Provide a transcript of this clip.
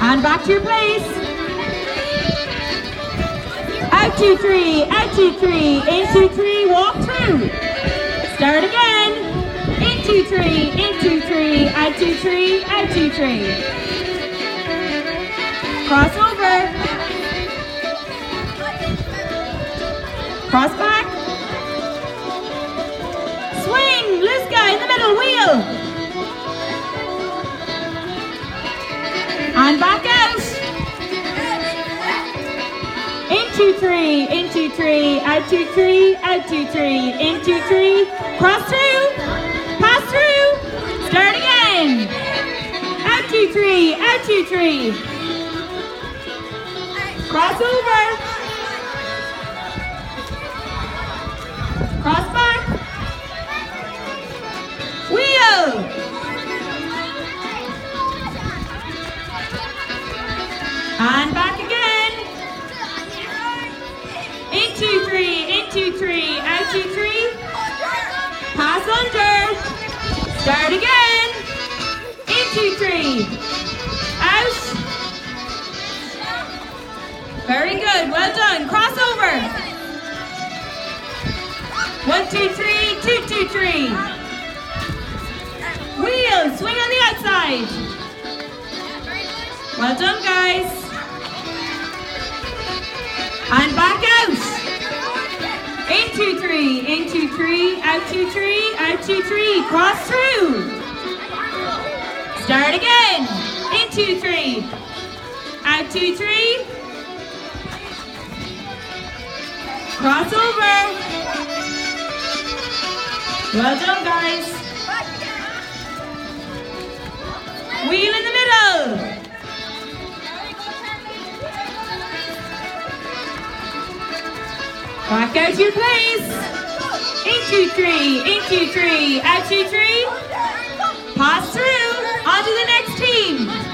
And back to your place. Out 2, 3, out 2, 3, in 2, 3, walk through. Start again. In 2, 3, in 2, 3, out 2, 3, out 2, 3. Cross over. Cross back. Swing, loose guy in the middle, wheel. And back out. In 2, 3, in 2, 3, out 2, 3, out 2, 3, in 2, 3, cross through, pass through, start again. Out 2, 3, out 2, 3. Cross over. Cross back. Wheel. And back again. In 2, 3, in 2, 3, out 2, 3. Pass under. Start again. In 2, 3. Out. Very good. Well done. Cross over. 1, 2, 3, 2, 2, 3. Wheel. Swing on the outside. Well done, guys. And back out. In 2, 3, in 2, 3, out 2, 3, out 2, 3. Cross through. Start again. In 2, 3, out 2, 3. Cross over. Well done, guys. Wheel in the middle. Back out to your place. In 2, 3, in 2, 3, out 2, 3. Pass through. On to the next team.